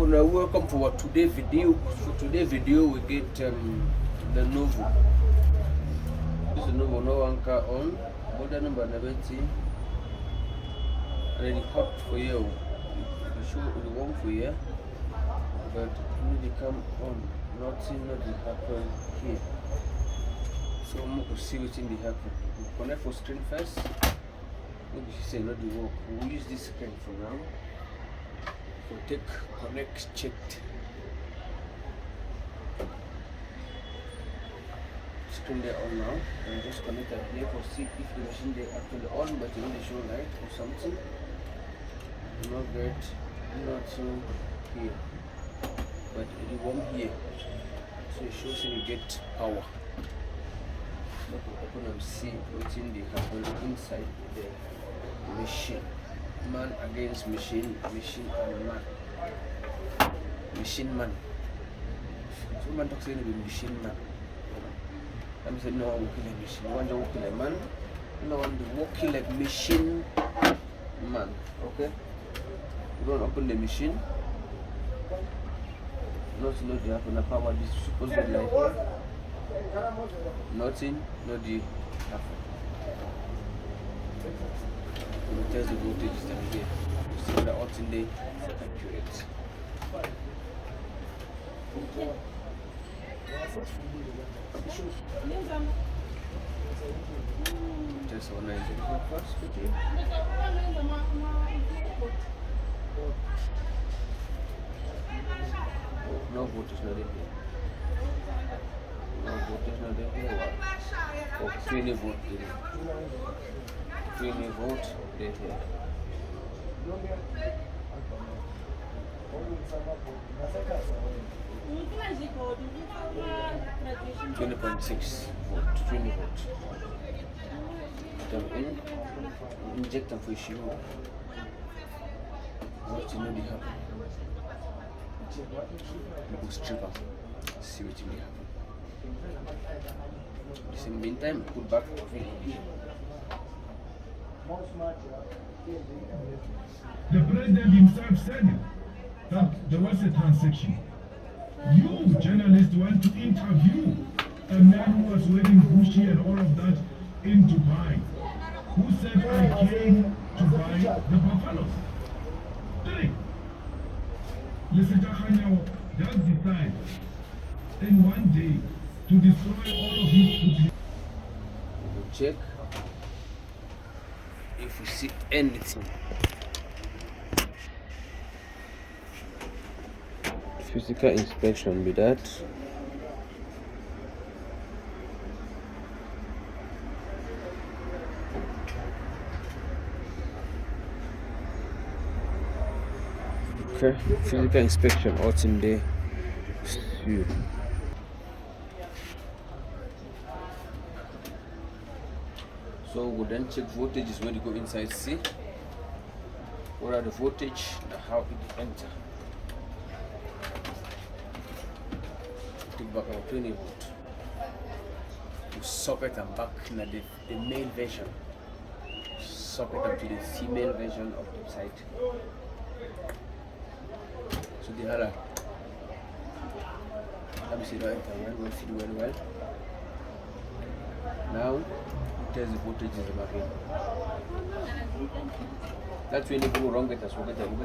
now welcome for today's video. For today's video we get Lenovo. This is Lenovo no anchor on model number 19. Already hot for you. The show is warm for you, but when they come on, nothing happen here. So I'm going to see what's in the happen. We connect for screen first. Maybe she say not the work. We'll use this screen for now. So take connect checked. Screen there on now. And just connect that here for see if the machine they actually on, but you only show light or something. Do not get nothing here, but it warm here. So it shows you get power. Let me open and see what's in the happen inside the machine. Man against machine, machine and man. Machine man. So man talks about machine man. I'm saying no one walking like machine. One walking like man. No one walking like machine man. Okay? You don't open the machine. Nothing not the happen. The power is supposed to be like here. Nothing, not the happen. It tells the voltage is down here. You see the out in there is accurate. Just on 9 first, okay? No voltage not in here. No voltage not in here. Oh, 20 volt there. 20 volt there here. 20.6 volt, 20 volt. Put them in, inject them for issue. What you know they happen? We go strip up, see what will happen. In the meantime, put back over here. The president himself said it, that there was a transaction. You, journalists, want to interview a man who was wearing Gucci and all of that in Dubai, who said, I came to buy the buffaloes. Three. Mr. Hanyawo just decide in one day to destroy all of his food. We'll check if we see anything. Physical inspection be that. Okay, physical inspection out in there. So we'll then check voltages when you go inside, see what are the voltage and how it enter. Take back our 20 volt to socket and back in the male version. Socket up to the female version of the site. So the other, let me see the enter well, see well. Now it tells the voltage is back in. That's when you go wrong with us, we'll get here.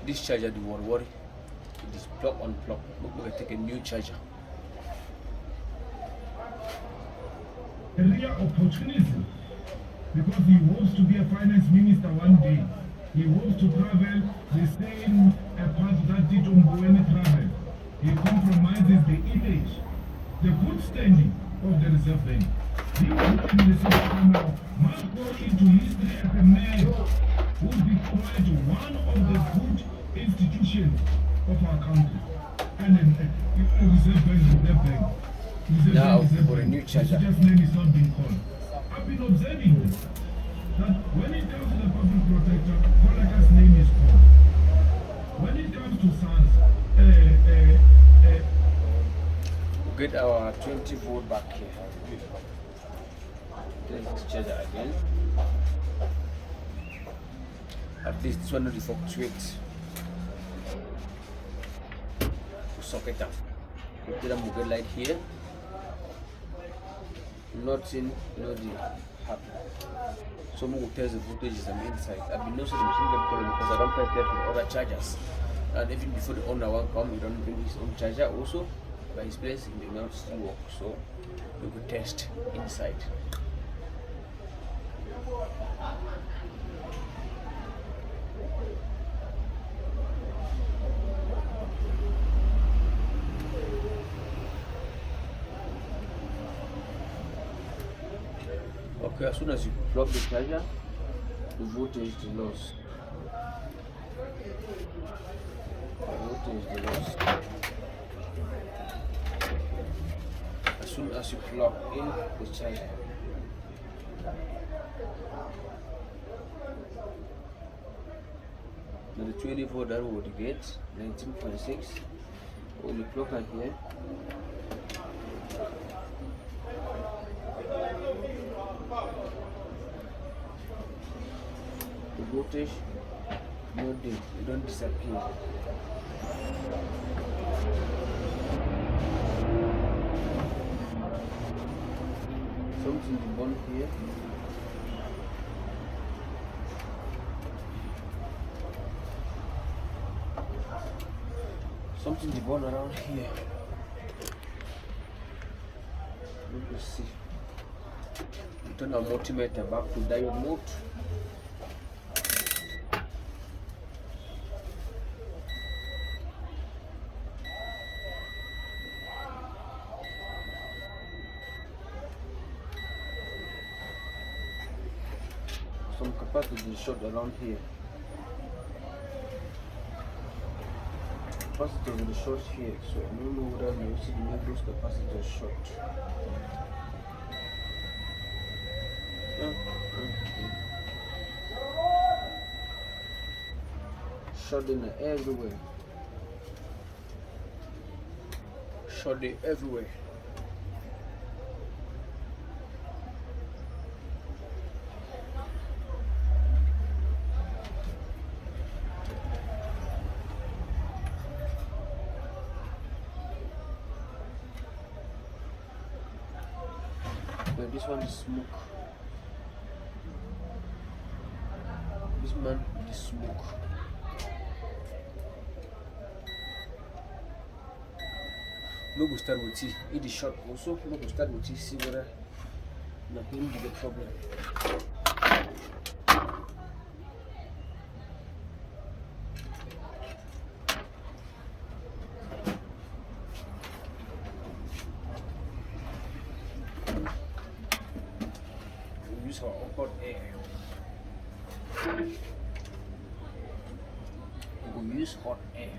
This charger, do not worry. It is plug on plug. We're going to take a new charger. A real opportunity, because he hopes to be a finance minister one day. He hopes to travel the same path that Tito Mboweni traveled. He compromises the image, the good standing of the Reserve Bank. He must go into history as a man who destroyed one of the good institutions of our country. And Reserve Bank. Now for a new charger. Just name is not being called. I've been observing this, that when it comes to the public protector, Kolaka's name is called. When get our 20 volt back here. Let's charger again. At least this one will fluctuate. Socket up. Put the Mughal light here. Nothing, no the happen. So I'm going to test the voltage is on the inside. I've been noticing the machine get problem because I don't play test with other chargers. And even before the owner one come, he don't bring his own charger also. By his place, it may not still work. So we could test inside. Okay, as soon as you plug the charger, the voltage is lost. The voltage is lost. As soon as you plug in the charger. Now the 24 that would get 19.6. Only plug it here. The voltage, no dip, it don't disappear. Something is born here. Something is born around here. Let me see. Turn our multimeter back to diode mode. Some capacitor is short around here. Capacitor is short here, so I don't know whether you see the make those capacitors short. Shorting everywhere. Shorting everywhere. But this one is smoke. This man is smoke. No go start with T. It is short also. No go start with T. See whether na him be the problem. We use our hot air. We will use hot air.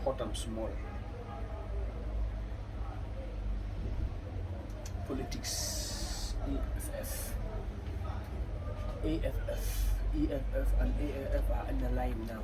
Hot and small. Politics, EFF and AAF are in the line now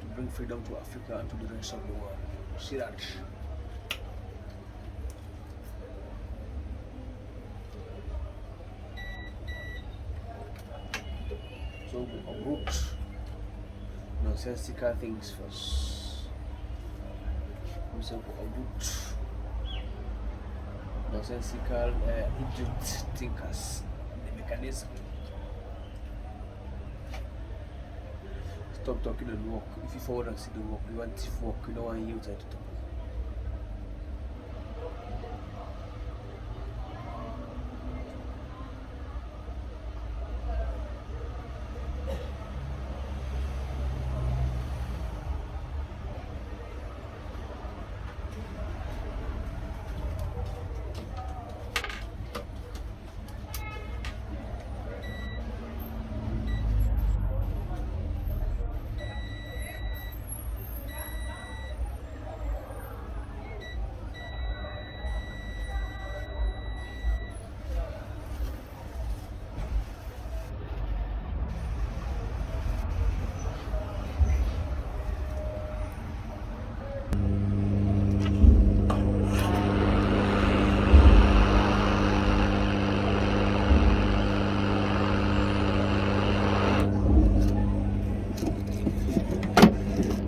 to bring freedom to Africa and to the rest of the world. See that? So we uproot nonsensical things first. We say we uproot nonsensical idiot thinkers. The mechanism. Stop talking and walk. If you forward and see the walk, you want to walk, you don't want you to talk.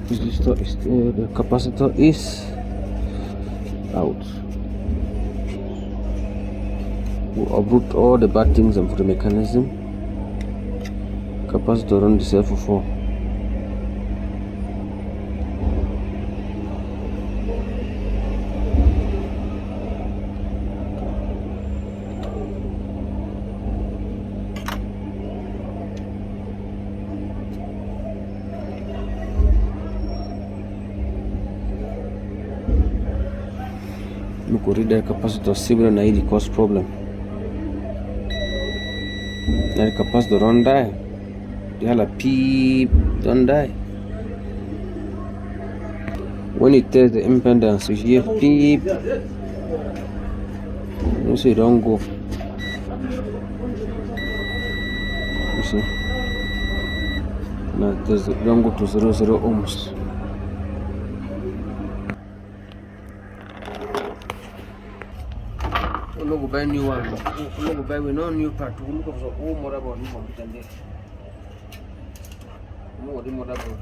The capacitor is out. We'll uproot all the bad things and put the mechanism. Capacitor on the cell for 4. Look, read the capacitor, see whether it cause problem. The capacitor don't die. The hala peep don't die. When it tests the impedance, you hear peep. You see, don't go. You see? Now it don't go to 0 ohms. We'll go buy new one. We'll go buy no new part. We'll look for all more about new computer. More the motherboard.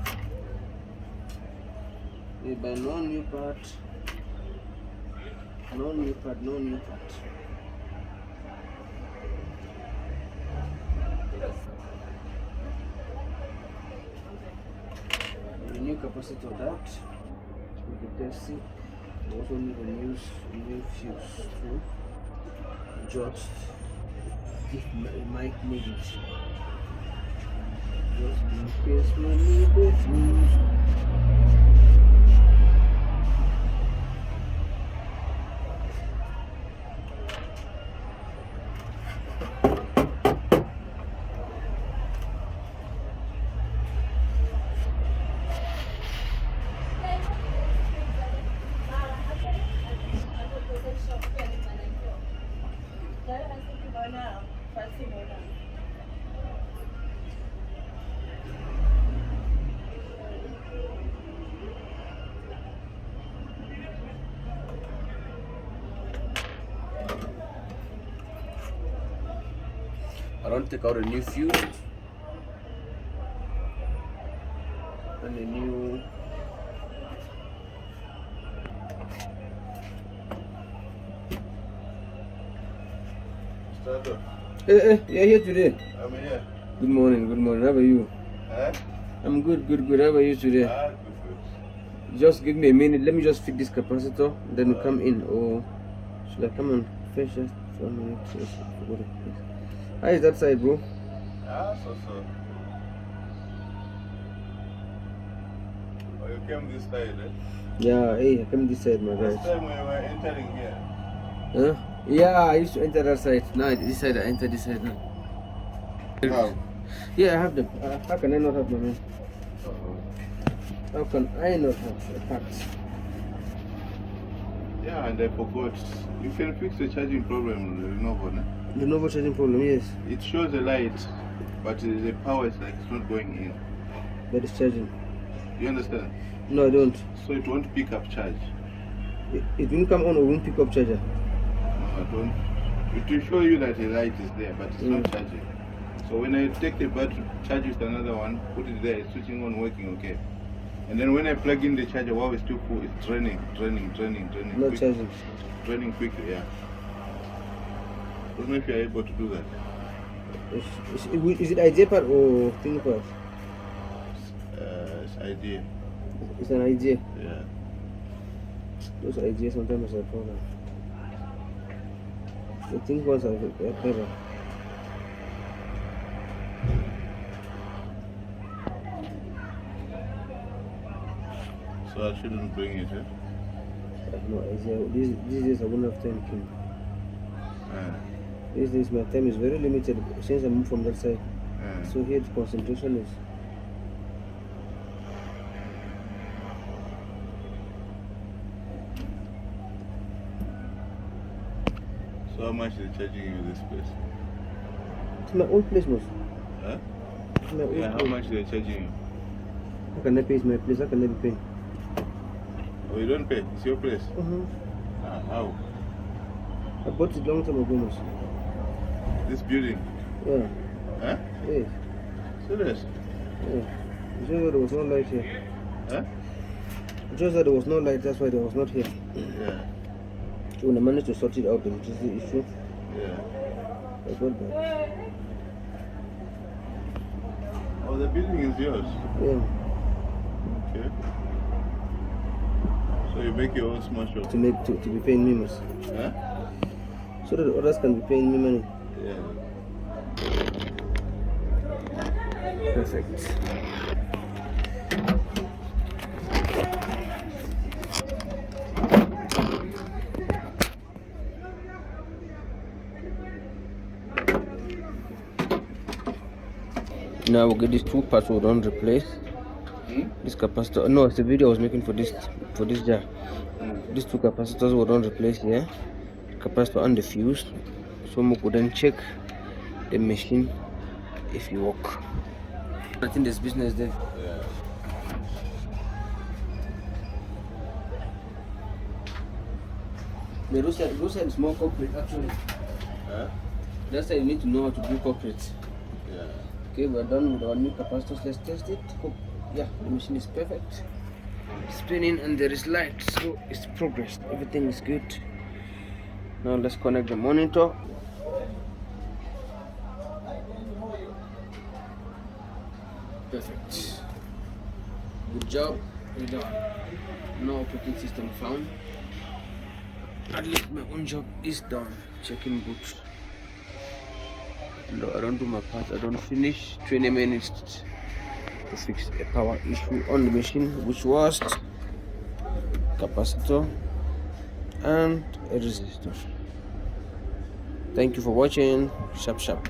We buy no new part. No new part. The new capacitor that we can test it. We also need a new fuse too. Just if it might need it. Just in case we need the fuse. I don't take out a new fuse and a new Starter. Hey, you're here today. I'm here. Good morning. How are you? Huh? I'm good. How are you today? Good. Just give me a minute. Let me just fit this capacitor. Then we come in. Or should I come and fetch just 1 minute? How is that side, bro? So. Oh, you came this side, eh? Yeah, hey, I come this side, my guys. Last time we were entering here. Huh? Yeah, I used to enter that side. Now this side, I enter this side now. How? Yeah, I have them. How can I not have them, man? How can I not have the parts? Yeah, and I forgot. You can fix the charging problem with Lenovo, no? Lenovo charging problem, yes. It shows a light, but the power is like it's not going in. But it's charging. You understand? No, I don't. So it won't pick up charge. It won't come on or won't pick up charger. No, I don't. It will show you that the light is there, but it's not charging. So when I take the battery, charge with another one, put it there, it's switching on, working okay. And then when I plug in the charger while it's still full, it's draining. Not charging. Draining quickly, yeah. Don't know if you're able to do that. Is it IJ part or thinkpad? It's idea. It's an IJ. Yeah. Those IJ sometimes are a problem. The thinkpads are better. So I shouldn't bring it, eh? No, these days I won't have time, King. These days my time is very limited since I moved from that side. So here the concentration is. So how much is charging you this place? It's my old place, most. Huh? It's my old Yeah, how place. much are they charging you? How can I pay? It's my place. How can I be paying? Oh, you don't pay? It's your place? How? I bought it long time ago, most. This building? Yeah. Huh? Yes. Serious? Yeah. You said there was no light here. Huh? Just that there was no light, that's why there was not here. Yeah. So when I managed to sort it out, which is the issue, Yeah. I got that. Oh, the building is yours. Yeah. Okay. So you make your own small shop. To be paying me money. Huh? So that the others can be paying me money. Yeah. Perfect. Now we'll get these two parts we don't replace. This capacitor. No, it's the video I was making for this jar. These two capacitors we don't replace here. Capacitor and the fuse. So we could then check the machine if you work. I think there's business there. Yeah. The those side is more corporate actually. Huh? That side you need to know how to do corporate. Yeah. Okay, we're done with our new capacitors. Let's test it. Yeah, the machine is perfect. Spinning and there is light, so it's progressed. Everything is good. Now let's connect the monitor. Perfect. Good job. Well done. No operating system found. At least my own job is done. Checking boots. No, I don't do my part. I don't finish 20 minutes to fix a power issue on the machine, which was capacitor and a resistor. Thank you for watching. Sharp.